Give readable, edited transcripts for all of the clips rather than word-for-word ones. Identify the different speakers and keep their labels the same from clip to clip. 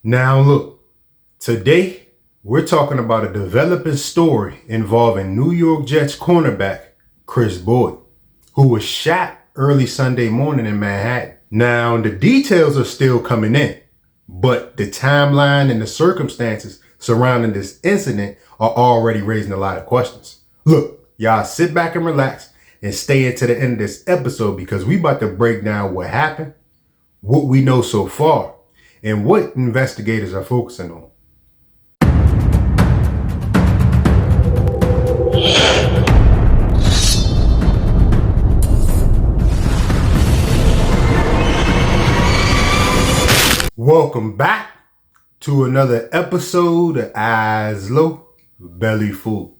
Speaker 1: Now look, today we're talking about a developing story involving New York Jets cornerback Kris Boyd, who was shot early Sunday morning in Manhattan. Now the details are still coming in, but the timeline and the circumstances surrounding this incident are already raising a lot of questions. Look, y'all sit back and relax and stay into the end of this episode because we about to break down what happened, what we know so far, and what investigators are focusing on. Welcome back to another episode of Eyes Low, Belly Full.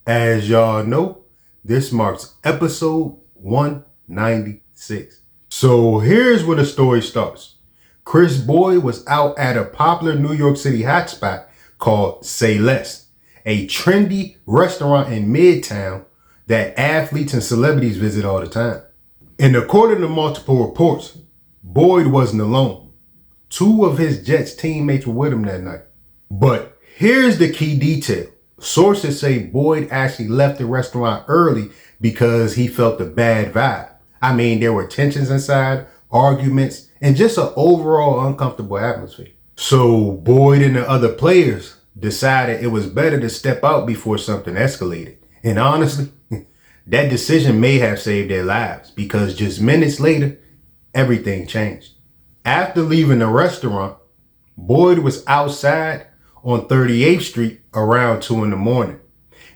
Speaker 1: As y'all know, this marks episode 196. So here's where the story starts. Kris Boyd was out at a popular New York City hotspot called Say Less, a trendy restaurant in Midtown that athletes and celebrities visit all the time. And according to multiple reports, Boyd wasn't alone. Two of his Jets teammates were with him that night. But here's the key detail. Sources say Boyd actually left the restaurant early because he felt a bad vibe. I mean, there were tensions inside, arguments, and just an overall uncomfortable atmosphere. So Boyd and the other players decided it was better to step out before something escalated. And honestly, that decision may have saved their lives because just minutes later, everything changed. After leaving the restaurant, Boyd was outside on 38th Street around 2 a.m.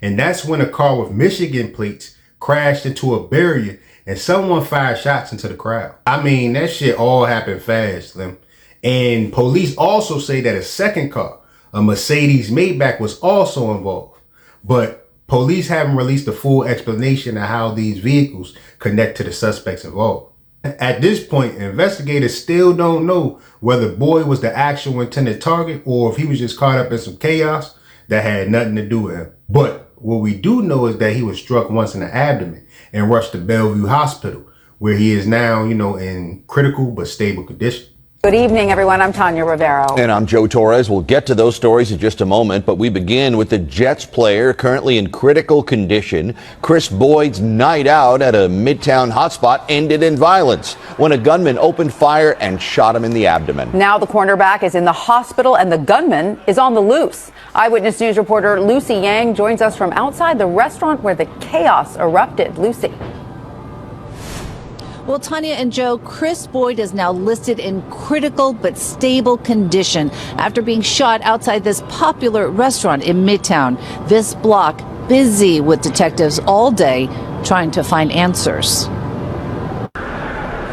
Speaker 1: And that's when a car with Michigan plates crashed into a barrier and someone fired shots into the crowd. I mean, that shit all happened fast, Slim. And police also say that a second car, a Mercedes Maybach, was also involved. But police haven't released a full explanation of how these vehicles connect to the suspects involved. At this point, investigators still don't know whether Boyd was the actual intended target or if he was just caught up in some chaos that had nothing to do with him. But what we do know is that he was struck once in the abdomen and rushed to Bellevue Hospital, where he is now, in critical but stable condition.
Speaker 2: Good evening, everyone. I'm Tanya Rivero.
Speaker 3: And I'm Joe Torres. We'll get to those stories in just a moment, but we begin with the Jets player currently in critical condition. Kris Boyd's night out at a Midtown hotspot ended in violence when a gunman opened fire and shot him in the abdomen.
Speaker 2: Now the cornerback is in the hospital and the gunman is on the loose. Eyewitness News reporter Lucy Yang joins us from outside the restaurant where the chaos erupted. Lucy.
Speaker 4: Well, Tanya and Joe, Kris Boyd is now listed in critical but stable condition after being shot outside this popular restaurant in Midtown. This block busy with detectives all day trying to find answers.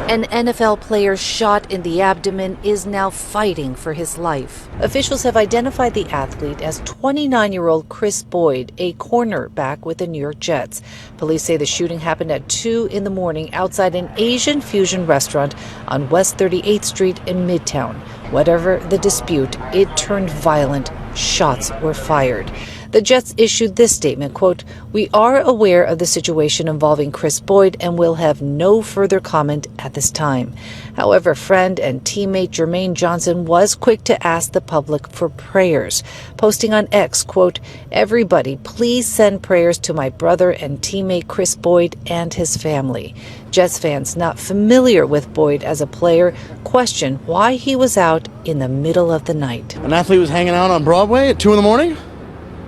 Speaker 4: An NFL player shot in the abdomen is now fighting for his life. Officials have identified the athlete as 29-year-old Kris Boyd, a cornerback with the New York Jets. Police say the shooting happened at 2 a.m. outside an Asian fusion restaurant on West 38th Street in Midtown. Whatever the dispute, it turned violent. Shots were fired. The Jets issued this statement, quote, "We are aware of the situation involving Kris Boyd and will have no further comment at this time." However, friend and teammate Jermaine Johnson was quick to ask the public for prayers, posting on X, quote, "Everybody, please send prayers to my brother and teammate Kris Boyd and his family." Jets fans not familiar with Boyd as a player question why he was out in the middle of the night.
Speaker 5: An athlete was hanging out on Broadway at 2 a.m?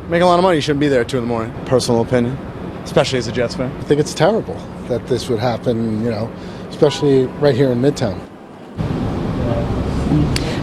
Speaker 5: Making a lot of money, you shouldn't be there at 2 a.m. Personal opinion, especially as a Jets fan.
Speaker 6: I think it's terrible that this would happen, especially right here in Midtown.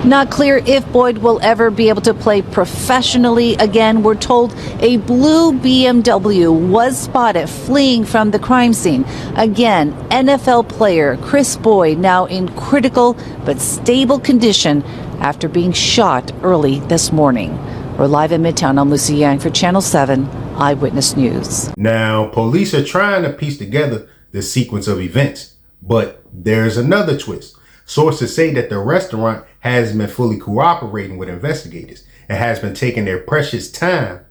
Speaker 4: Not clear if Boyd will ever be able to play professionally again. We're told a blue BMW was spotted fleeing from the crime scene. Again, NFL player Kris Boyd now in critical but stable condition after being shot early this morning. We're live in Midtown. I'm Lucy Yang for Channel 7 Eyewitness News.
Speaker 1: Now, police are trying to piece together the sequence of events, but there's another twist. Sources say that the restaurant hasn't been fully cooperating with investigators and has been taking their precious time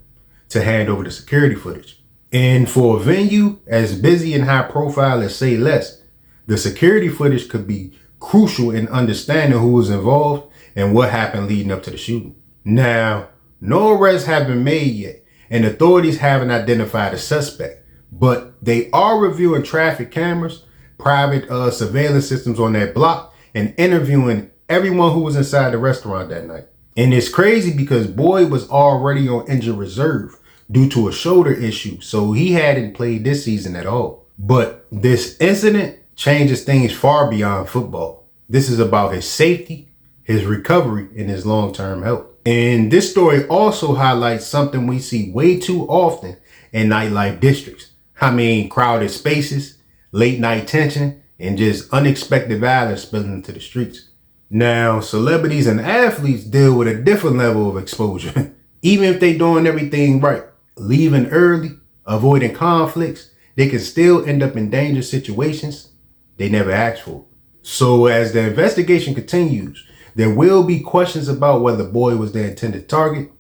Speaker 1: to hand over the security footage. And for a venue as busy and high profile as Say Less, the security footage could be crucial in understanding who was involved and what happened leading up to the shooting. Now, no arrests have been made yet, and authorities haven't identified a suspect, but they are reviewing traffic cameras, private surveillance systems on that block, and interviewing everyone who was inside the restaurant that night. And it's crazy because Boyd was already on injured reserve due to a shoulder issue, so he hadn't played this season at all. But this incident changes things far beyond football. This is about his safety, his recovery, and his long-term health. And this story also highlights something we see way too often in nightlife districts. I mean, crowded spaces, late night tension, and just unexpected violence spilling into the streets. Now, celebrities and athletes deal with a different level of exposure. Even if they're doing everything right, leaving early, avoiding conflicts, they can still end up in dangerous situations they never asked for. So as the investigation continues, there will be questions about whether Boyd was the intended target,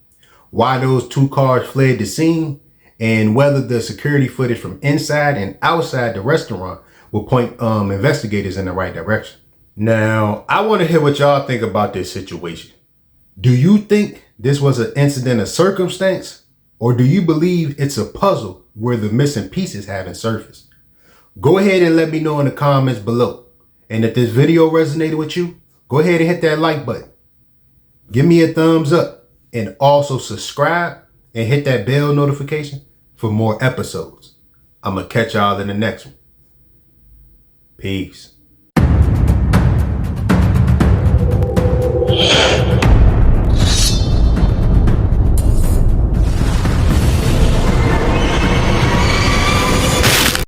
Speaker 1: why those two cars fled the scene, and whether the security footage from inside and outside the restaurant will point investigators in the right direction. Now, I want to hear what y'all think about this situation. Do you think this was an incident of circumstance, or do you believe it's a puzzle where the missing pieces haven't surfaced? Go ahead and let me know in the comments below. And if this video resonated with you, go ahead and hit that like button. Give me a thumbs up and also subscribe and hit that bell notification for more episodes. I'm going to catch y'all in the next one. Peace.